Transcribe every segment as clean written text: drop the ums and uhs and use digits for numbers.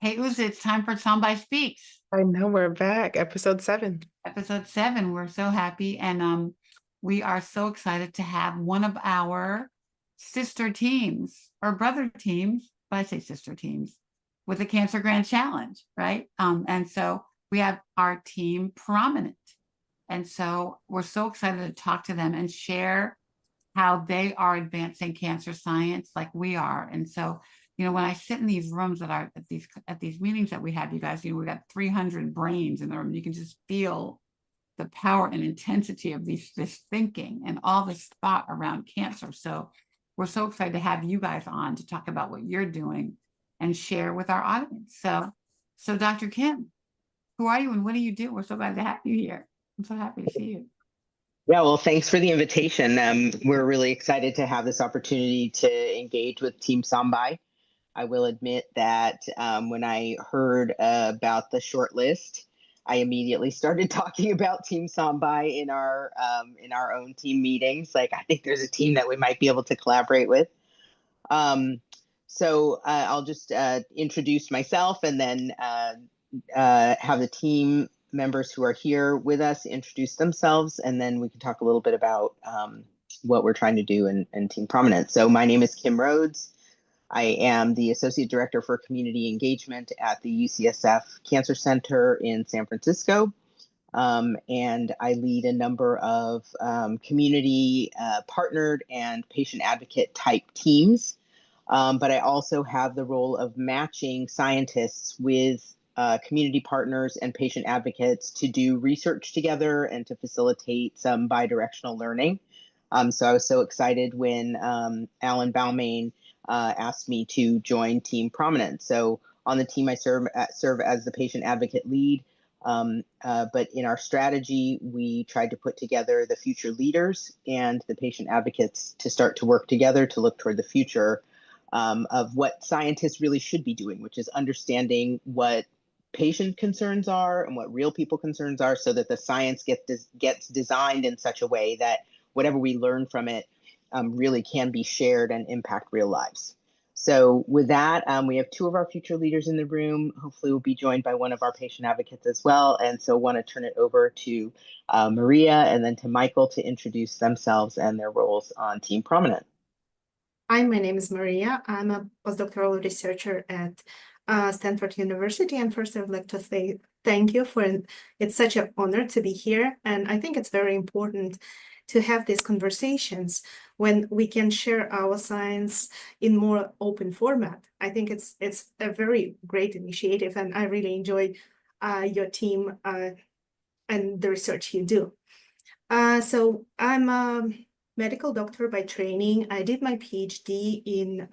Hey, Uzi, it's time for Sambai Speaks. I know we're back, episode 7. Episode 7. We're so happy. And we are so excited to have one of our sister teams or brother teams, but I say sister teams, with the Cancer Grand Challenge, right? And so we have our team Prominent. And so we're so excited to talk to them and share how they are advancing cancer science like we are. And so, when I sit in these rooms that are at these meetings that we have, you guys, we got 300 brains in the room. You can just feel the power and intensity of this thinking and all this thought around cancer. So we're so excited to have you guys on to talk about what you're doing and share with our audience. So Dr. Kim, who are you and what do you do? We're so glad to have you here. I'm so happy to see you. Yeah, well, thanks for the invitation. We're really excited to have this opportunity to engage with Team Sambai. I will admit that when I heard about the short list, I immediately started talking about Team Sambai in our own team meetings. Like, I think there's a team that we might be able to collaborate with. So I'll just introduce myself and then have the team members who are here with us introduce themselves, and then we can talk a little bit about what we're trying to do in Team Prominent. So my name is Kim Rhoads. I am the Associate Director for Community Engagement at the UCSF Cancer Center in San Francisco. And I lead a number of community partnered and patient advocate type teams. But I also have the role of matching scientists with community partners and patient advocates to do research together and to facilitate some bidirectional learning. So I was so excited when Alan Balmain asked me to join Team Prominent. So on the team, I serve as the patient advocate lead. But in our strategy, we tried to put together the future leaders and the patient advocates to start to work together to look toward the future of what scientists really should be doing, which is understanding what patient concerns are and what real people concerns are, so that the science gets designed in such a way that whatever we learn from it really can be shared and impact real lives. So with that, we have 2 of our future leaders in the room. Hopefully we'll be joined by one of our patient advocates as well. And so want to turn it over to Mariya and then to Michael to introduce themselves and their roles on Team Prominent. Hi, my name is Mariya. I'm a postdoctoral researcher at Stanford University. And first, I would like to say thank you it's such an honor to be here. And I think it's very important to have these conversations when we can share our science in more open format. I think it's a very great initiative, and I really enjoy your team and the research you do. So I'm a medical doctor by training. I did my PhD in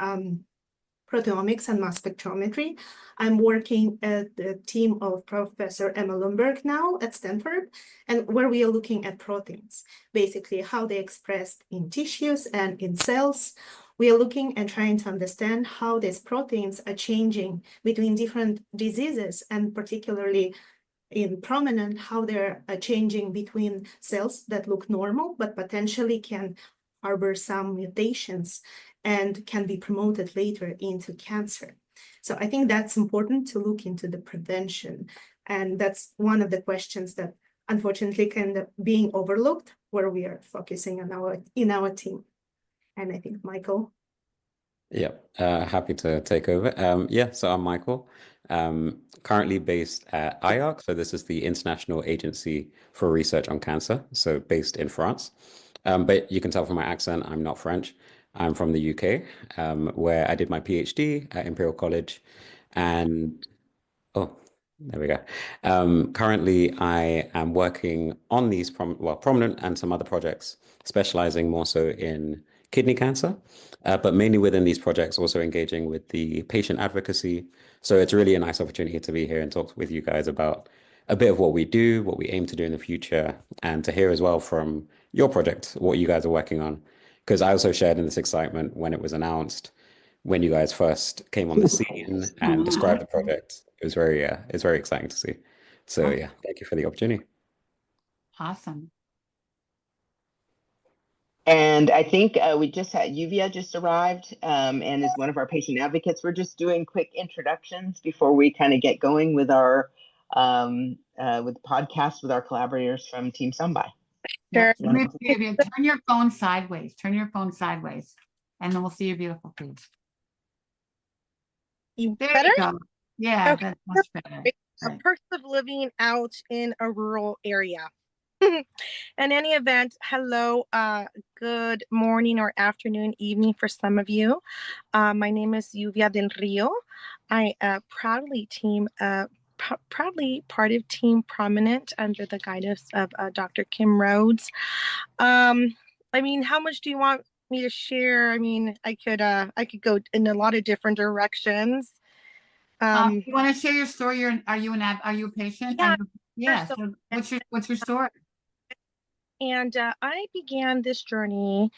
proteomics and mass spectrometry. I'm working at the team of Professor Emma Lundberg now at Stanford, and where we are looking at proteins, basically how they expressed in tissues and in cells. We are looking and trying to understand how these proteins are changing between different diseases, and particularly in Prominent, how they're changing between cells that look normal, but potentially can harbor some mutations and can be promoted later into cancer. So I think that's important to look into the prevention. And that's one of the questions that unfortunately kind of being overlooked, where we are focusing on in our team. And I think Michael. Yeah, happy to take over. So I'm Michael, currently based at IARC. So this is the International Agency for Research on Cancer, so based in France. But you can tell from my accent, I'm not French. I'm from the UK, where I did my PhD at Imperial College. And, oh, there we go. Currently, I am working on these Prominent and some other projects, specializing more so in kidney cancer, but mainly within these projects, also engaging with the patient advocacy. So it's really a nice opportunity to be here and talk with you guys about a bit of what we do, what we aim to do in the future, and to hear as well from your project, what you guys are working on. Because I also shared in this excitement when it was announced, when you guys first came on the scene and described the project. It's very exciting to see. So yeah, thank you for the opportunity. Awesome. And I think we just had Lluvia just arrived and is one of our patient advocates. We're just doing quick introductions before we kind of get going with our with the podcast with our collaborators from Team Sambai. Yeah. Sure. Turn your phone sideways. Turn your phone sideways, and then we'll see your beautiful face. There Better? you go. Yeah, Okay. that's much better. Right. Perks of living out in a rural area. In any event, hello, good morning or afternoon, evening for some of you. My name is Lluvia Del Rio. I proudly part of Team Prominent under the guidance of Dr. Kim Rhoads. I mean, how much do you want me to share? I mean, I could go in a lot of different directions. You want to share your story? Are you a patient? Yeah. Yeah. So, So what's your story? And I began this journey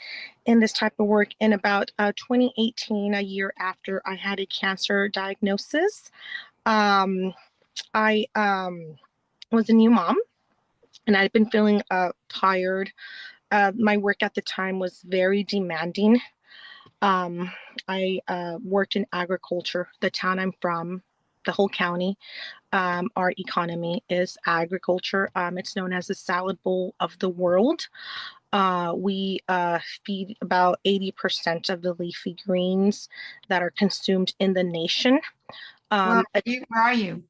in this type of work in about 2018, a year after I had a cancer diagnosis. I was a new mom, and I'd been feeling tired. My work at the time was very demanding. I worked in agriculture, the town I'm from, the whole county. Our economy is agriculture. It's known as the salad bowl of the world. We feed about 80% of the leafy greens that are consumed in the nation. Where are you?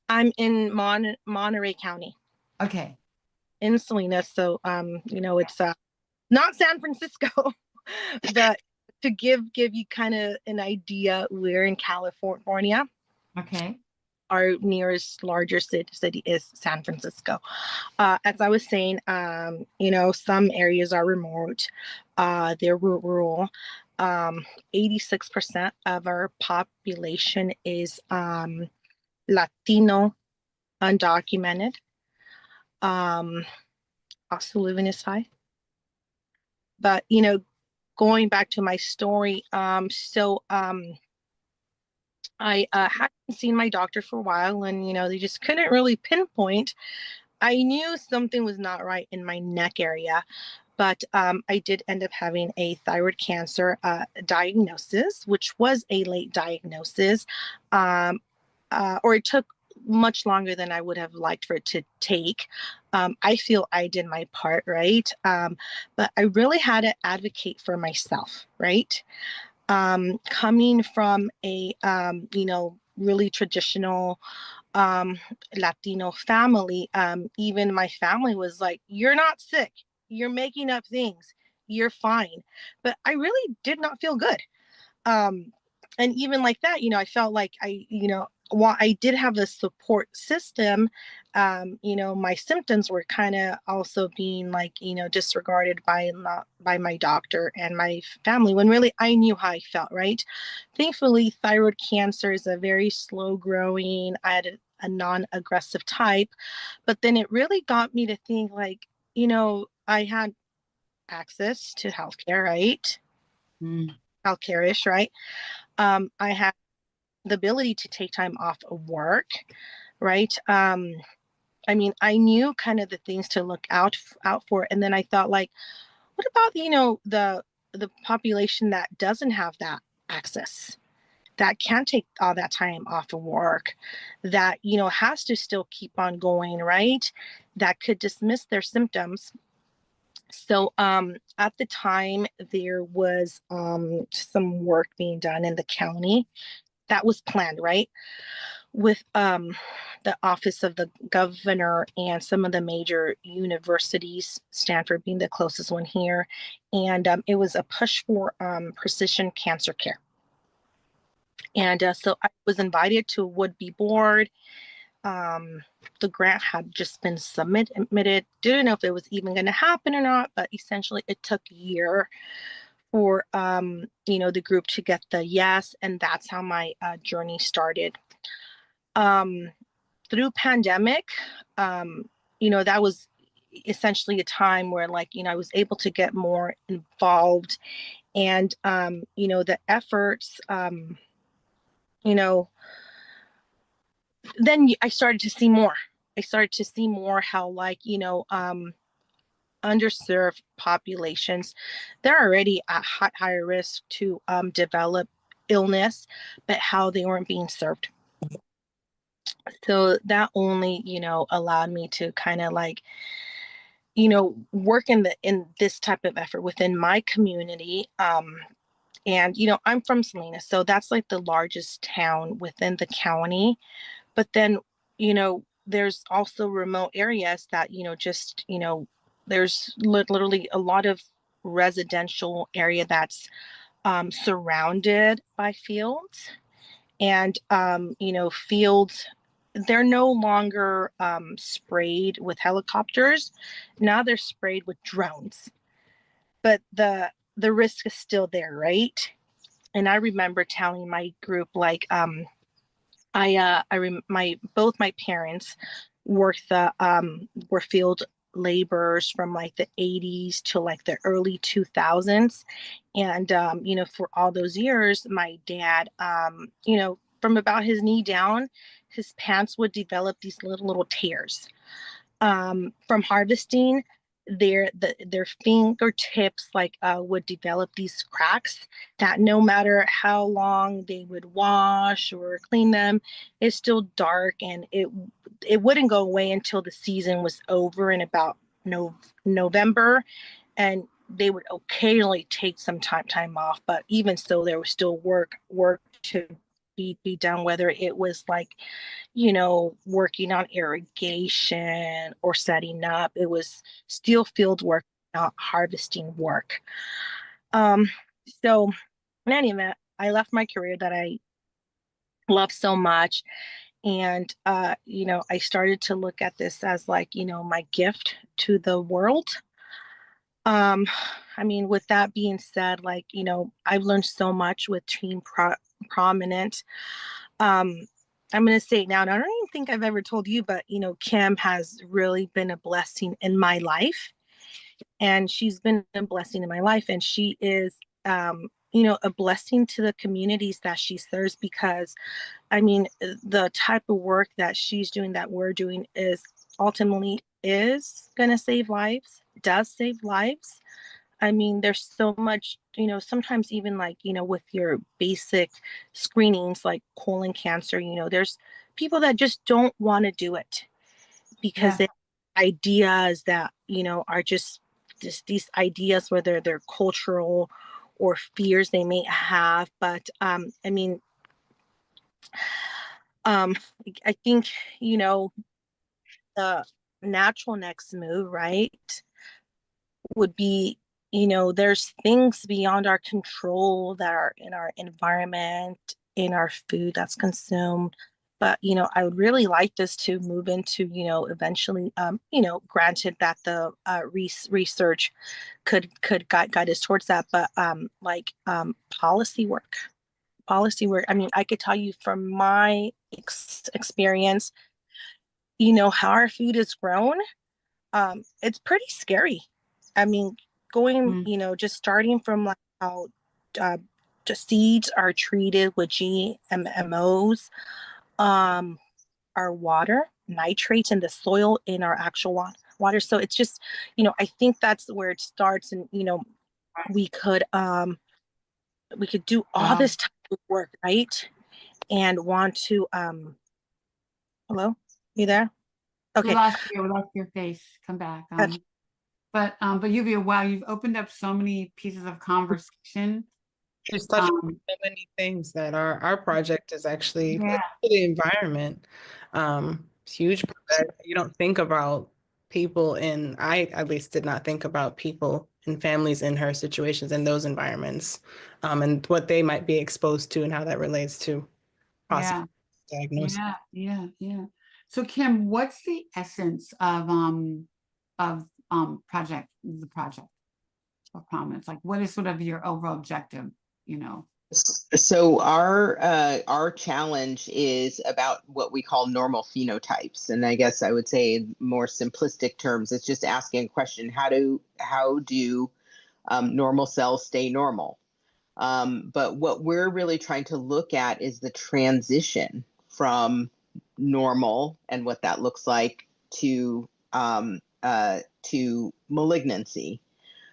I'm in Monterey County. Okay. In Salinas. So, it's not San Francisco, but to give you kind of an idea, we're in California. Okay. Our nearest larger city is San Francisco. As I was saying, some areas are remote, they're rural. 86% of our population is Latino, undocumented. Also living is high. But, going back to my story, I hadn't seen my doctor for a while, and they just couldn't really pinpoint. I knew something was not right in my neck area, but I did end up having a thyroid cancer diagnosis, which was a late diagnosis, or it took much longer than I would have liked for it to take. I feel I did my part, right? But I really had to advocate for myself, right? Coming from a, really traditional Latino family, even my family was like, you're not sick, you're making up things, you're fine. But I really did not feel good. And even like that, I felt like while I did have a support system, my symptoms were kind of also being disregarded by my doctor and my family, when really I knew how I felt, right? Thankfully, thyroid cancer is a very slow growing. I had a non-aggressive type, but then it really got me to think I had access to healthcare, right? Healthcare-ish, right? I had the ability to take time off of work, right? I I knew kind of the things to look out for, and then I thought, what about the population that doesn't have that access, that can't take all that time off of work, that has to still keep on going, right? That could dismiss their symptoms. So at the time, there was some work being done in the county that was planned, right? With the office of the governor and some of the major universities, Stanford being the closest one here. And it was a push for precision cancer care. And so I was invited to a would-be board. The grant had just been submitted. Didn't know if it was even going to happen or not, but essentially it took a year for the group to get the yes, and that's how my journey started. Through pandemic, that was essentially a time where I was able to get more involved, and the efforts, then I started to see more. I started to see more how underserved populations, they're already at higher risk to develop illness, but how they weren't being served. So that only, allowed me to kind of like, work in this type of effort within my community. And I'm from Salinas, so that's like the largest town within the county. But then, there's also remote areas that, there's literally a lot of residential area that's surrounded by fields. And, fields, they're no longer sprayed with helicopters. Now they're sprayed with drones. But the risk is still there, right? And I remember telling my group, like, both my parents worked were field laborers from like the 80s to like the early 2000s. And for all those years, my dad, from about his knee down, his pants would develop these little tears from harvesting. Their fingertips would develop these cracks that no matter how long they would wash or clean them, it's still dark, and it wouldn't go away until the season was over in about November, and they would occasionally take some time off, but even so there was still work to be done, whether it was like working on irrigation or setting up. It was still field work, not harvesting work. So in any event, I left my career that I love so much. And, I started to look at this as like, my gift to the world. With that being said, like, I've learned so much with Team Prominent. I'm going to say it now, and I don't even think I've ever told you, but, Kim has really been a blessing in my life. And she's been a blessing in my life. And she is, a blessing to the communities that she serves, because, the type of work that she's doing, that we're doing, is ultimately is going to save lives, does save lives. There's so much, sometimes even like, with your basic screenings, like colon cancer, there's people that just don't want to do it because they have ideas that, are just these ideas, whether they're cultural or fears they may have. But, I think, the natural next move, right, would be, there's things beyond our control that are in our environment, in our food that's consumed. But, I would really like this to move into, eventually, granted that the research could guide us towards that, but policy work. I could tell you from my experience, how our food is grown. It's pretty scary. Going, just starting from like how the seeds are treated with GMOs, our water, nitrates in the soil, in our actual water. So it's just, I think that's where it starts. And, we could do all this type of work, right? And want to, hello, you there? Okay. We lost your face. Come back. But Lluvia, wow, you've opened up so many pieces of conversation. Just touching on so many things that our project is actually for the environment. It's huge project. You don't think about people I at least did not think about people and families in her situations in those environments, and what they might be exposed to and how that relates to possible diagnosis. Yeah. So Kim, what's the essence of the project of Prominence? Like, what is sort of your overall objective, So our challenge is about what we call normal phenotypes, and I guess I would say in more simplistic terms, it's just asking a question: how do normal cells stay normal? But what we're really trying to look at is the transition from normal and what that looks like to to malignancy.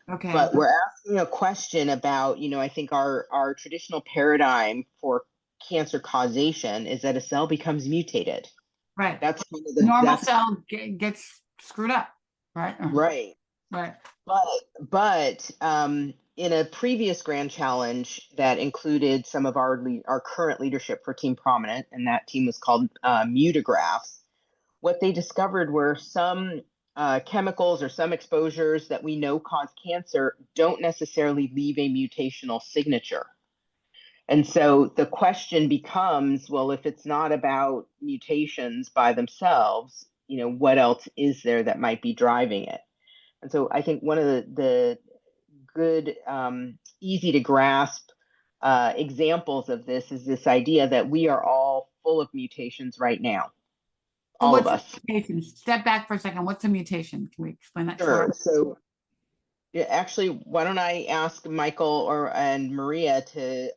Okay. But we're asking a question about, I think our traditional paradigm for cancer causation is that a cell becomes mutated. Right. That's kind of the normal cell gets screwed up. Right. Right. Right. But in a previous grand challenge that included some of our current leadership for Team Prominent, and that team was called Mutagraphs, what they discovered were some chemicals or some exposures that we know cause cancer don't necessarily leave a mutational signature. And so the question becomes, well, if it's not about mutations by themselves, what else is there that might be driving it? And so I think one of the good, easy to grasp examples of this is this idea that we are all full of mutations right now. So all of us. Mutation? Step back for a second. What's a mutation? Can we explain that? Sure. So actually, why don't I ask Michael and Mariya to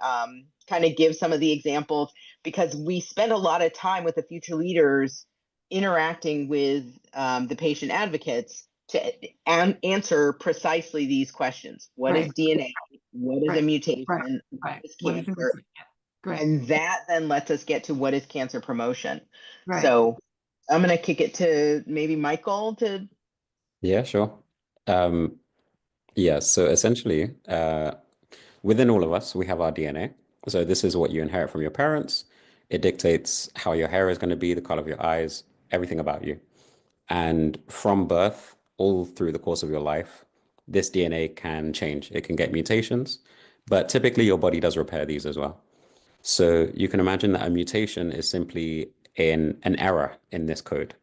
kind of give some of the examples, because we spend a lot of time with the future leaders interacting with the patient advocates to answer precisely these questions. What is DNA? What is a mutation? What is cancer? And that then lets us get to what is cancer promotion. So I'm going to kick it to maybe Michael to. Yeah, sure. Yeah, so essentially, within all of us, we have our DNA. So this is what you inherit from your parents. It dictates how your hair is going to be, the color of your eyes, everything about you. And from birth, all through the course of your life, this DNA can change. It can get mutations, but typically your body does repair these as well. So you can imagine that a mutation is simply an error in this code.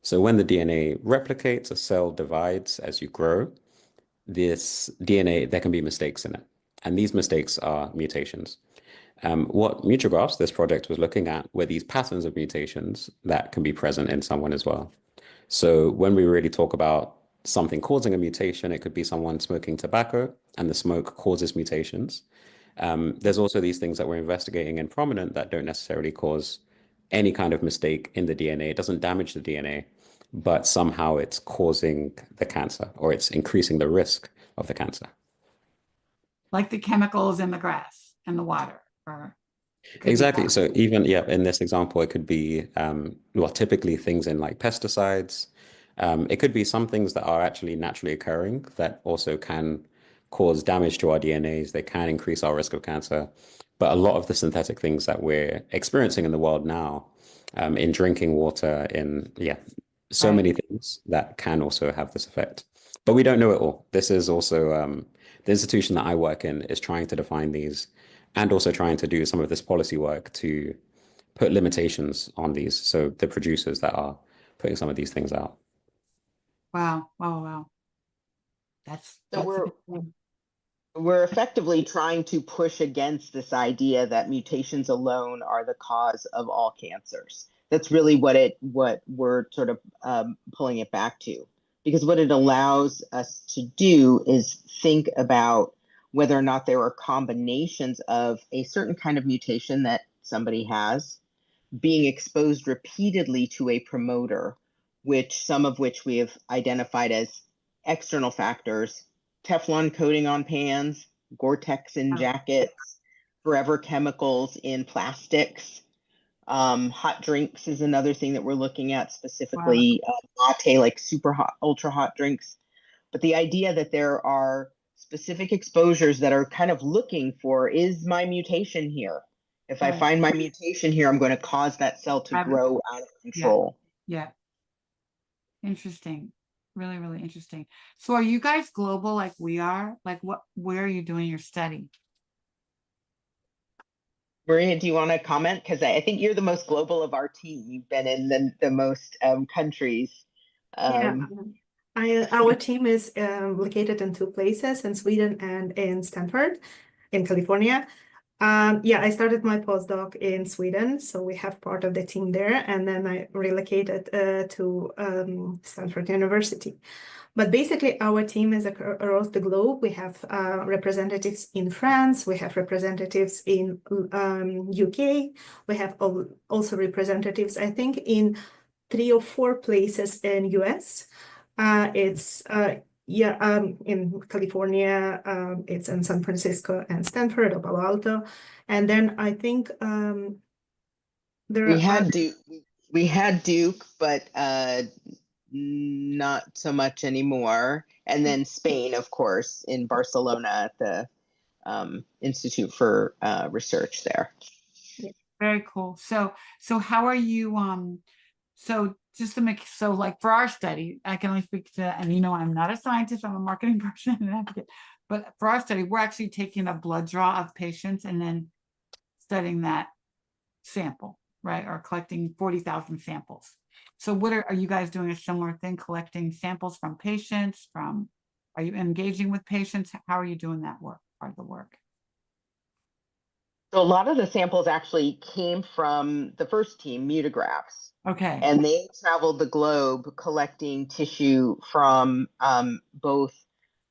So when the DNA replicates, a cell divides as you grow, this DNA, there can be mistakes in it. And these mistakes are mutations. What Mutagraphs, this project, was looking at were these patterns of mutations that can be present in someone as well. So when we really talk about something causing a mutation, it could be someone smoking tobacco and the smoke causes mutations. There's also these things that we're investigating in Prominent that don't necessarily cause any kind of mistake in the DNA. It doesn't damage the DNA, but somehow it's causing the cancer, or it's increasing the risk of the cancer. Like the chemicals in the grass and the water. Exactly. So even, in this example, it could be, typically things in like pesticides. It could be some things that are actually naturally occurring that also can cause damage to our DNAs. They can increase our risk of cancer. But a lot of the synthetic things that we're experiencing in the world now, in drinking water, so many things that can also have this effect. But we don't know it all. This is also the institution that I work in is trying to define these and also trying to do some of this policy work to put limitations on these. So the producers that are putting some of these things out. Wow. That's we're effectively trying to push against this idea that mutations alone are the cause of all cancers. That's really what we're sort of pulling it back to, because what it allows us to do is think about whether or not there are combinations of a certain kind of mutation that somebody has being exposed repeatedly to a promoter, some of which we have identified as external factors: Teflon coating on pans, Gore-Tex in jackets, forever chemicals in plastics. Hot drinks is another thing that we're looking at, specifically latte, like super hot, ultra hot drinks. But the idea that there are specific exposures that are kind of looking for, is my mutation here? If I find my mutation here, I'm going to cause that cell to grow out of control. Yeah. Interesting. Really, really interesting. So are you guys global like we are? Like where are you doing your study? Mariya, do you want to comment? Because I think you're the most global of our team. You've been in the most countries. Our team is located in 2 places, in Sweden and in Stanford, in California. I started my postdoc in Sweden, so we have part of the team there, and then I relocated to Stanford University. But basically, our team is across the globe. We have representatives in France, we have representatives in UK, we have also representatives, I think, in 3 or 4 places in US. It's in California, it's in San Francisco and Stanford or Palo Alto. And then I think there We are had Duke, we had Duke, but not so much anymore. And then Spain, of course, in Barcelona at the Institute for Research there. Very cool. So how are you, so just to make, so like for our study, I can only speak to, and you know, I'm not a scientist, I'm a marketing person and advocate, but for our study, we're actually taking a blood draw of patients and then studying that sample, right? Or collecting 40,000 samples. So what are you guys doing a similar thing, collecting samples from patients, are you engaging with patients? How are you doing that work, part of the work? So a lot of the samples actually came from the first team, Mutagraphs. Okay. And they traveled the globe collecting tissue from both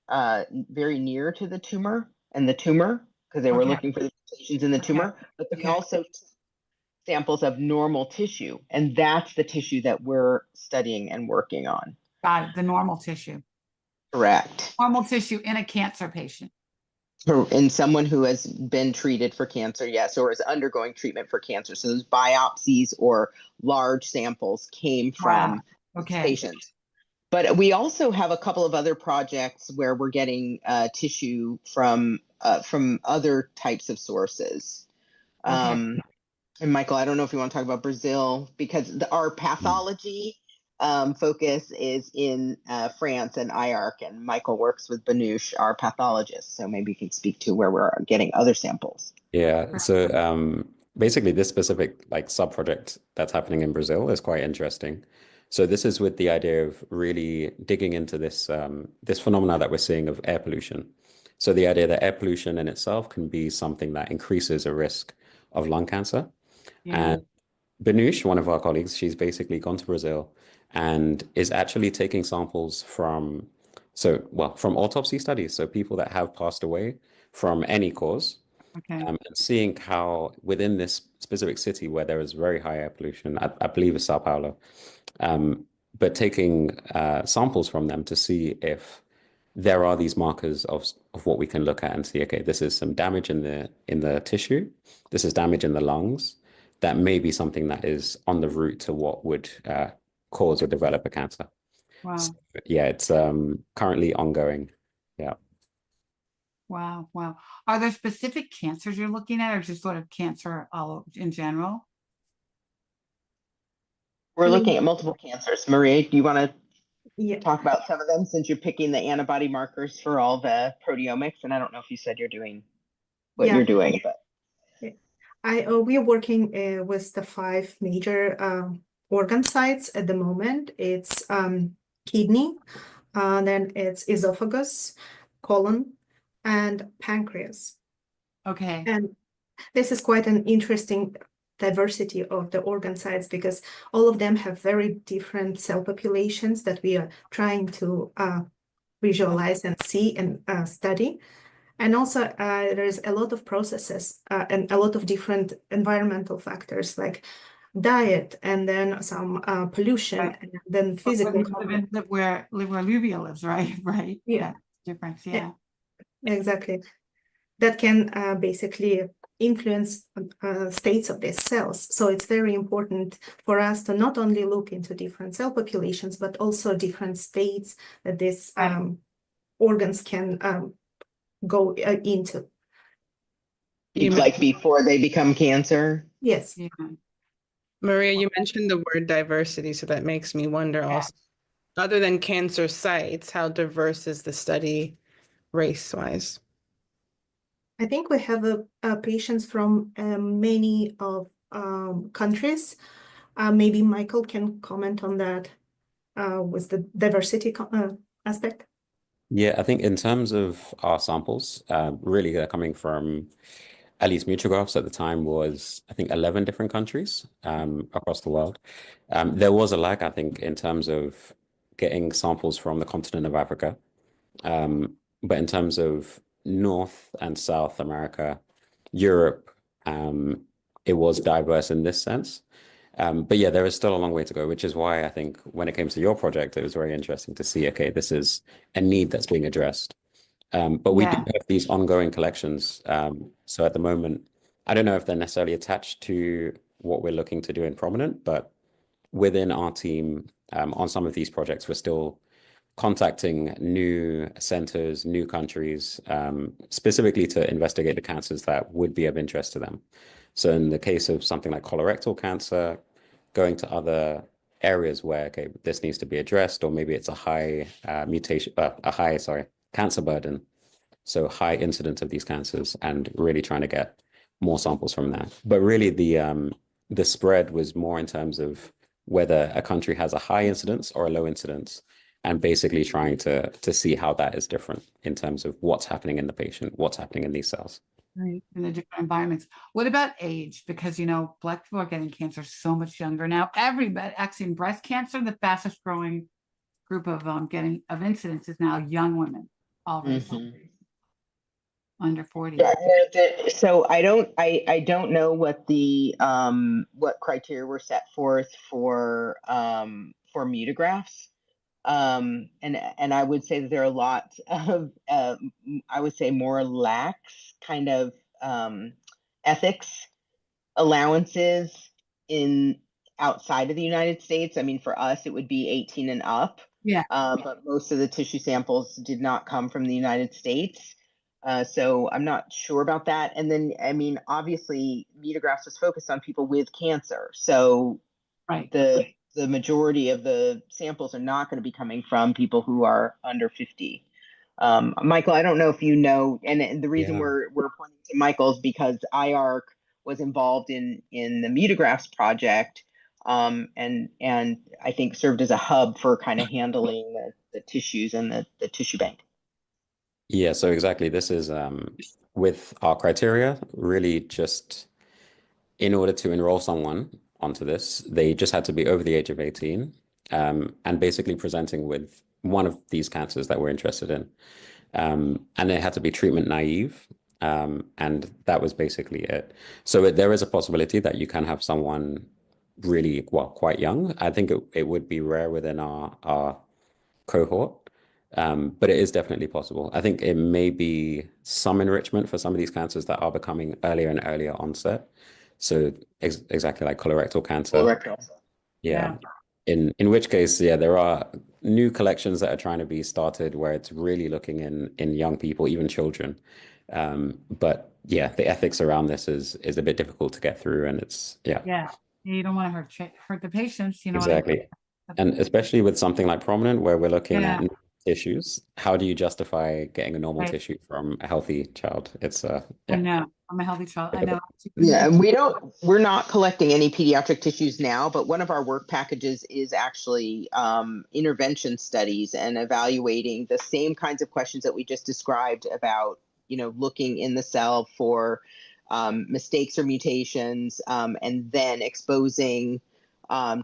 very near to the tumor and the tumor, because they were looking for the mutations in the tumor, but they also took samples of normal tissue. And that's the tissue that we're studying and working on. Got it, the normal tissue. Correct. Normal tissue in a cancer patient. In someone who has been treated for cancer, yes, or is undergoing treatment for cancer. So those biopsies or large samples came from patients. But we also have a couple of other projects where we're getting tissue from other types of sources. And Michael, I don't know if you want to talk about Brazil, because our pathology focus is in France and IARC, and Michael works with Banush, our pathologist. So maybe you can speak to where we're getting other samples. Yeah. So basically, this specific like sub-project that's happening in Brazil is quite interesting. So this is with the idea of really digging into this this phenomena that we're seeing of air pollution. So the idea that air pollution in itself can be something that increases a risk of lung cancer. And Banush, one of our colleagues, she's basically gone to Brazil and is actually taking samples from autopsy studies, so people that have passed away from any cause, and seeing how within this specific city where there is very high air pollution, I believe it's Sao Paulo, but taking samples from them to see if there are these markers of what we can look at and see, okay, this is some damage in the tissue, this is damage in the lungs, that may be something that is on the route to what would cause or develop a cancer. Wow. So, yeah, it's currently ongoing. Yeah. Wow. Wow. Are there specific cancers you're looking at, or just sort of cancer all in general? We're looking at multiple cancers. Mariya, do you want to talk about some of them, since you're picking the antibody markers for all the proteomics? And I don't know if you said you're doing what you're doing, but we are working with the 5 major organ sites at the moment. It's kidney, then it's esophagus, colon, and pancreas. Okay. And this is quite an interesting diversity of the organ sites, because all of them have very different cell populations that we are trying to visualize and see and study. And also there's a lot of processes and a lot of different environmental factors like diet, and then some pollution, and then physical. Live where Lluvia lives, right? Right. Yeah. Difference. Yeah. Exactly. That can basically influence states of these cells. So it's very important for us to not only look into different cell populations, but also different states that these organs can go into. like before they become cancer? Yes. Yeah. Mariya, you mentioned the word diversity, so that makes me wonder also, other than cancer sites, how diverse is the study race-wise? I think we have patients from many of countries. Maybe Michael can comment on that with the diversity aspect. Yeah, I think in terms of our samples, really they're coming from, at least Mutagraphs at the time was, I think, 11 different countries across the world. There was a lag, I think, in terms of getting samples from the continent of Africa. But in terms of North and South America, Europe, it was diverse in this sense. But yeah, there is still a long way to go, which is why I think when it came to your project, it was very interesting to see, okay, this is a need that's being addressed. But we do Yeah. have these ongoing collections. So at the moment, I don't know if they're necessarily attached to what we're looking to do in Prominent, but within our team, on some of these projects, we're still contacting new centers, new countries, specifically to investigate the cancers that would be of interest to them. So in the case of something like colorectal cancer, going to other areas where, okay, this needs to be addressed, or maybe it's a high cancer burden. So high incidence of these cancers, and really trying to get more samples from that. But really the spread was more in terms of whether a country has a high incidence or a low incidence, and basically trying to see how that is different in terms of what's happening in the patient, what's happening in these cells. Right. In the different environments. What about age? Because, you know, Black people are getting cancer so much younger now. Everybody, actually, in breast cancer, the fastest growing group of incidence is now young women, already under 40. Yeah, so I don't know what the what criteria were set forth for mutagraphs. And I would say that there are a lot of, I would say, more lax kind of ethics allowances in outside of the United States. I mean, for us, it would be 18 and up. Yeah. But most of the tissue samples did not come from the United States. So I'm not sure about that. And then, I mean, obviously, mutagraphs was focused on people with cancer. So right. The majority of the samples are not going to be coming from people who are under 50. Michael, I don't know if you know, and the reason we're pointing to Michael is because IARC was involved in the mutagraphs project, and I think served as a hub for kind of handling the tissues and the tissue bank. Yeah, so exactly. This is with our criteria, really just in order to enroll someone onto this, they just had to be over the age of 18, and basically presenting with one of these cancers that we're interested in. And they had to be treatment naive. And that was basically it. So there is a possibility that you can have someone really, well, quite young. I think it would be rare within our cohort. But it is definitely possible. I think it may be some enrichment for some of these cancers that are becoming earlier and earlier onset. So exactly like colorectal cancer. Colorectal. Yeah. In which case, yeah, there are new collections that are trying to be started where it's really looking in young people, even children. But yeah, the ethics around this is a bit difficult to get through, and it's Yeah, you don't want to hurt the patients, you know. Exactly. And especially with something like Prominent, where we're looking at tissues, how do you justify getting a normal tissue from a healthy child? It's I know, I'm a healthy child. I know. Yeah, and we're not collecting any pediatric tissues now, but one of our work packages is actually intervention studies and evaluating the same kinds of questions that we just described about, you know, looking in the cell for mistakes or mutations, and then exposing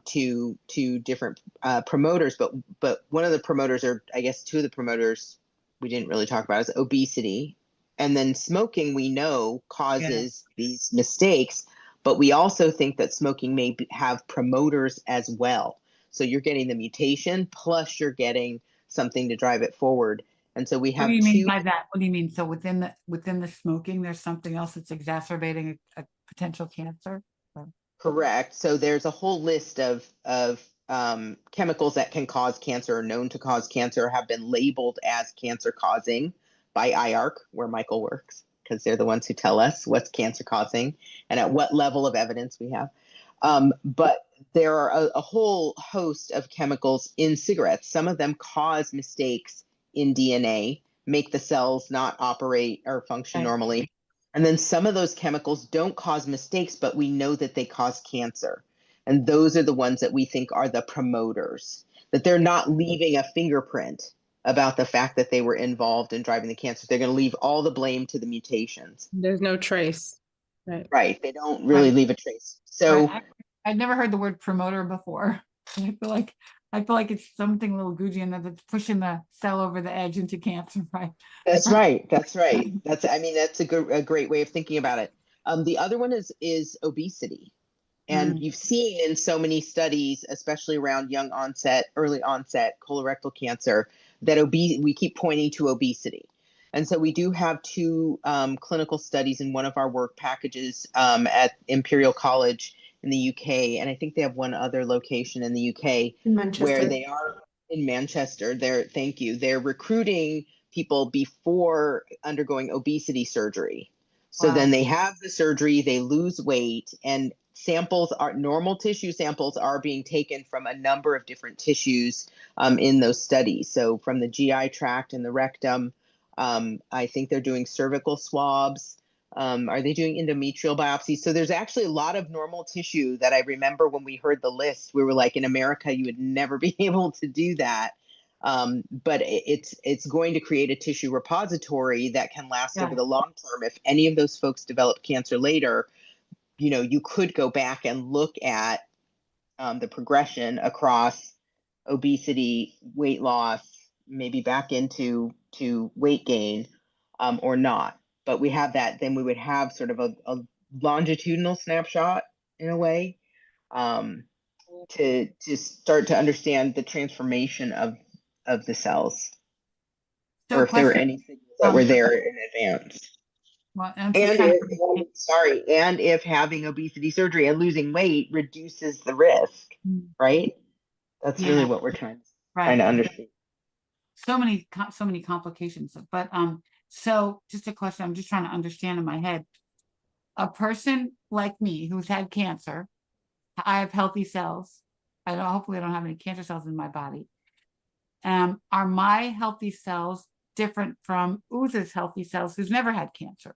to different promoters. But one of the promoters, or I guess two of the promoters we didn't really talk about, is obesity. And then smoking, we know, causes these mistakes, but we also think that smoking may have promoters as well. So you're getting the mutation, plus you're getting something to drive it forward. And so we have What do you mean by that? What do you mean? So within the smoking, there's something else that's exacerbating a potential cancer? Correct. So there's a whole list of chemicals that can cause cancer, or known to cause cancer, have been labeled as cancer causing by IARC, where Michael works, because they're the ones who tell us what's cancer causing and at what level of evidence we have. But there are a whole host of chemicals in cigarettes. Some of them cause mistakes in DNA, make the cells not operate or function normally. And then some of those chemicals don't cause mistakes, but we know that they cause cancer. And those are the ones that we think are the promoters, that they're not leaving a fingerprint about the fact that they were involved in driving the cancer. They're going to leave all the blame to the mutations. There's no trace. Right. They don't really leave a trace. So I'd never heard the word promoter before. I feel like it's something a little Gucci and that's pushing the cell over the edge into cancer, right? That's right. That's a great way of thinking about it. The other one is obesity. And you've seen in so many studies, especially around young onset, early onset colorectal cancer, that we keep pointing to obesity. And so we do have two clinical studies in one of our work packages at Imperial College in the UK. And I think they have one other location in the UK where they are in Manchester. They're recruiting people before undergoing obesity surgery. So then they have the surgery, they lose weight, and normal tissue samples are being taken from a number of different tissues in those studies. So from the GI tract and the rectum, I think they're doing cervical swabs. Are they doing endometrial biopsies? So there's actually a lot of normal tissue that I remember when we heard the list, we were like, in America, you would never be able to do that. But it's going to create a tissue repository that can last over the long term. If any of those folks develop cancer later, you could go back and look at the progression across obesity, weight loss, maybe back into weight gain or not. But we have that, then we would have sort of a longitudinal snapshot in a way to start to understand the transformation of the cells, or if there were any signals that were there in advance. Well, And if having obesity surgery and losing weight reduces the risk, right? That's really what we're trying to understand. So many complications. But so just a question, I'm just trying to understand in my head. A person like me who's had cancer, I have healthy cells. Hopefully I don't have any cancer cells in my body. Are my healthy cells different from Uza's healthy cells who's never had cancer?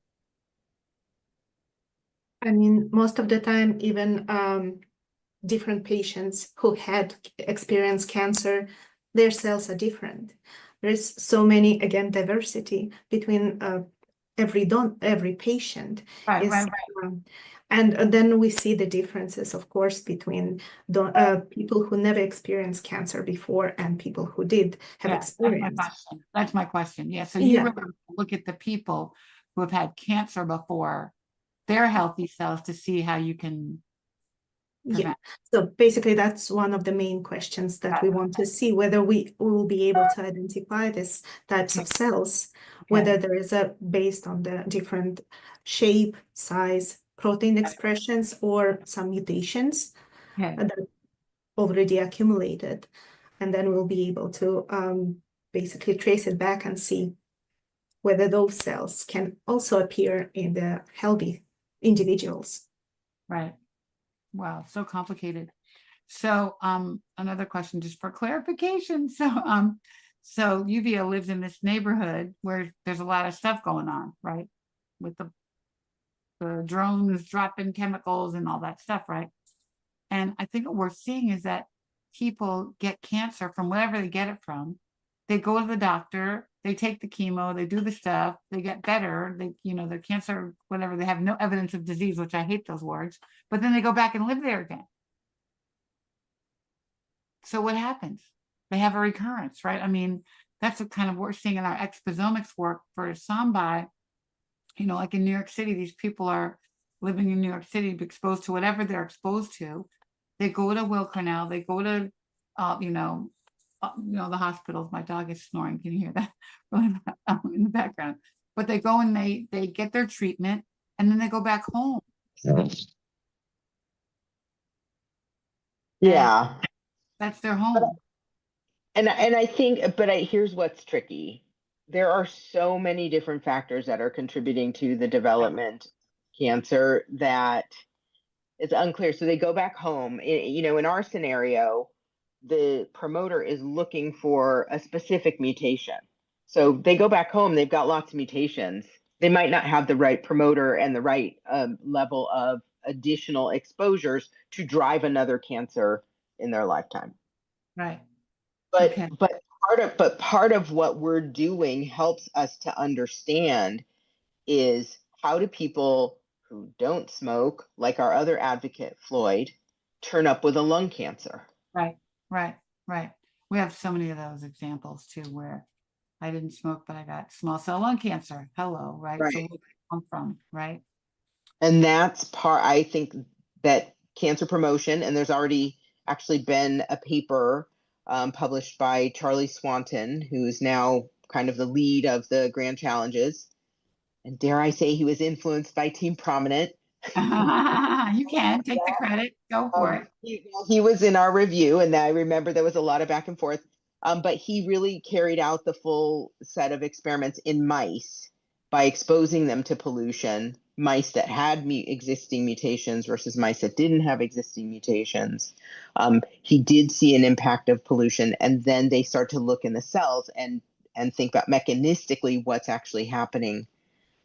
I mean, most of the time, even different patients who had experienced cancer, their cells are different. There's so many, again, diversity between every patient. And then we see the differences, of course, between people who never experienced cancer before and people who did have experience. That's my question. Yeah. So you look at the people who have had cancer before, their healthy cells, to see how you can prevent. So basically that's one of the main questions that we want to see, whether we will be able to identify these types of cells, whether there is based on the different shape, size, protein expressions, or some mutations that already accumulated. And then we'll be able to basically trace it back and see whether those cells can also appear in the healthy individuals. Right. Wow, so complicated. So another question just for clarification. So Lluvia lives in this neighborhood where there's a lot of stuff going on, right? With the drones dropping chemicals and all that stuff, right? And I think what we're seeing is that people get cancer from wherever they get it from. They go to the doctor, they take the chemo, they do the stuff, they get better, their cancer, whatever, they have no evidence of disease, which I hate those words, but then they go back and live there again. So what happens? They have a recurrence, right? I mean, that's what kind of we're seeing in our exposomics work for Sambai. Like in New York City, these people are living in New York City, exposed to whatever they're exposed to. They go to Will Cornell, they go to, the hospitals. My dog is snoring. Can you hear that in the background? But they go and they get their treatment, and then they go back home. Yeah, and that's their home. And I think, but here's what's tricky. There are so many different factors that are contributing to the development of cancer that it's unclear. So they go back home. In our scenario, the promoter is looking for a specific mutation. So they go back home, they've got lots of mutations. They might not have the right promoter and the right level of additional exposures to drive another cancer in their lifetime. Right. But part of what we're doing helps us to understand is, how do people who don't smoke, like our other advocate, Floyd, turn up with a lung cancer? Right. We have so many of those examples too, where I didn't smoke, but I got small cell lung cancer. Hello, right? So where did it come from, right? And that's I think that cancer promotion, and there's already actually been a paper published by Charlie Swanton, who is now kind of the lead of the Grand Challenges. And dare I say, he was influenced by Team Prominent. You can take the credit, go for it. He was in our review, and I remember there was a lot of back and forth, but he really carried out the full set of experiments in mice by exposing them to pollution, mice that had existing mutations versus mice that didn't have existing mutations. He did see an impact of pollution, and then they start to look in the cells and think about mechanistically what's actually happening.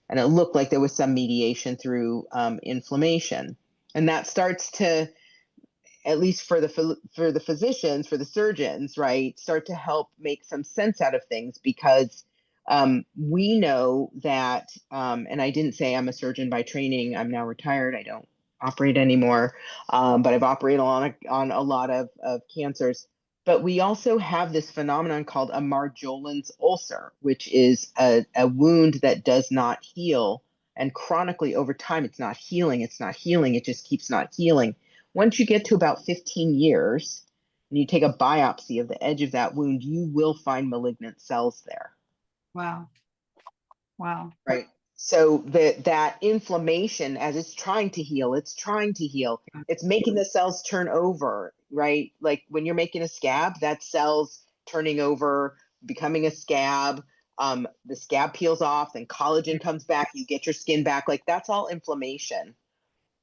And it looked like there was some mediation through inflammation. And that starts to, at least for the physicians, for the surgeons, right, start to help make some sense out of things, because we know that, and I didn't say I'm a surgeon by training. I'm now retired. I don't operate anymore, but I've operated on a lot of cancers. But we also have this phenomenon called a Marjolin's ulcer, which is a wound that does not heal. And chronically over time, it's not healing. It just keeps not healing. Once you get to about 15 years and you take a biopsy of the edge of that wound, you will find malignant cells there. Wow. Right. So that inflammation, as it's trying to heal, it's making the cells turn over, right? Like when you're making a scab, that cell's turning over, becoming a scab. The scab peels off, then collagen comes back, you get your skin back. Like that's all inflammation.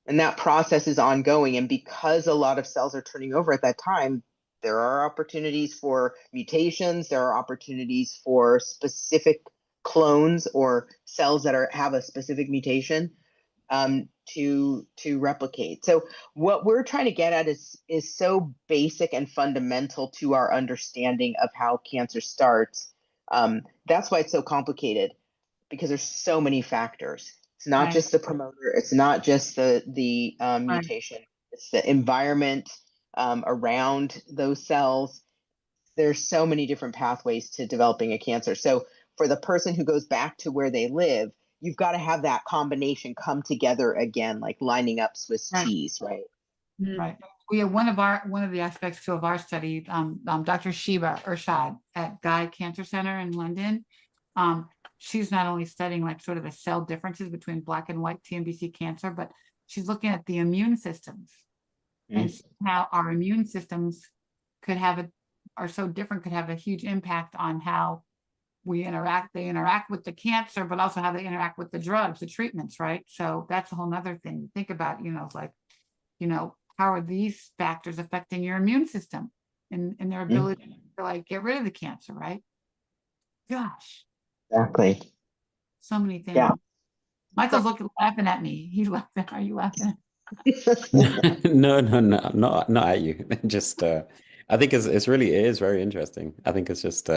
And that process is ongoing. And because a lot of cells are turning over at that time, there are opportunities for mutations. There are opportunities for specific clones or cells that have a specific mutation to replicate. So what we're trying to get at is so basic and fundamental to our understanding of how cancer starts. That's why it's so complicated, because there's so many factors. It's not just the promoter. It's not just the mutation. It's the environment around those cells. There's so many different pathways to developing a cancer. So for the person who goes back to where they live, you've got to have that combination come together again, like lining up Swiss cheese, right? Right. We have one of the aspects too of our study, Dr. Shiba Ershad at Guy Cancer Center in London. She's not only studying like sort of the cell differences between black and white TNBC cancer, but she's looking at the immune systems and how our immune systems are so different, could have a huge impact on how they interact with the cancer, but also how they interact with the drugs, the treatments, right? So that's a whole nother thing to think about, how are these factors affecting your immune system and their ability to like get rid of the cancer, right? Gosh. Exactly. So many things. Yeah. Michael's laughing at me. He's laughing. Are you laughing? No, not at you. Just I think it is very interesting. I think it's just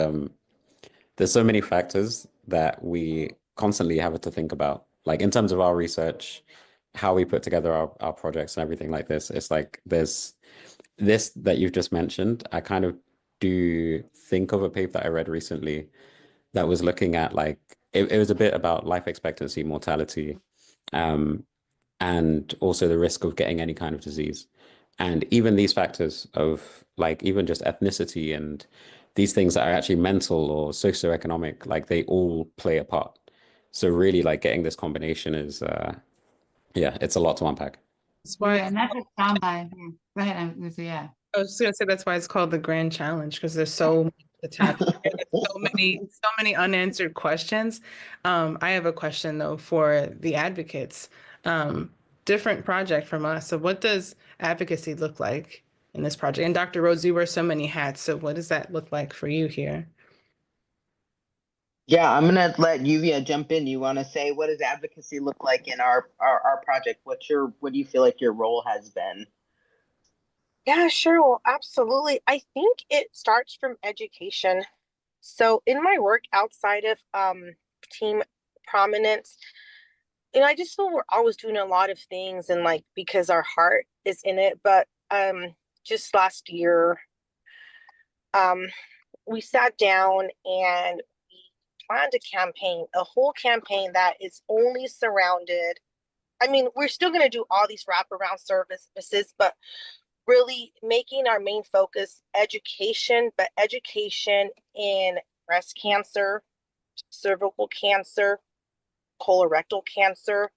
there's so many factors that we constantly have to think about, like in terms of our research, how we put together our projects and everything like this. It's like there's this that you've just mentioned. I kind of do think of a paper that I read recently that was looking at like it was a bit about life expectancy, mortality, and also the risk of getting any kind of disease. And even these factors of like even just ethnicity and these things that are actually mental or socioeconomic, like they all play a part. So really like getting this combination is it's a lot to unpack. That's why and that's a soundbite. Go ahead. I was just gonna say that's why it's called the Grand Challenge, because there's so much to tackle. so many unanswered questions. I have a question though for the advocates. Different project from us. So what does advocacy look like in this project? And Dr. Rhoads, you wear so many hats. So what does that look like for you here? Yeah, I'm gonna let Lluvia jump in. You want to say, what does advocacy look like in our project? What do you feel like your role has been? Yeah, sure. Well, absolutely. I think it starts from education. So in my work outside of team prominence, I just feel we're always doing a lot of things and like because our heart is in it. But just last year, we sat down and we planned a whole campaign that is only surrounded I mean, we're still going to do all these wraparound services, but really making our main focus education, but education in breast cancer, cervical cancer, colorectal cancer,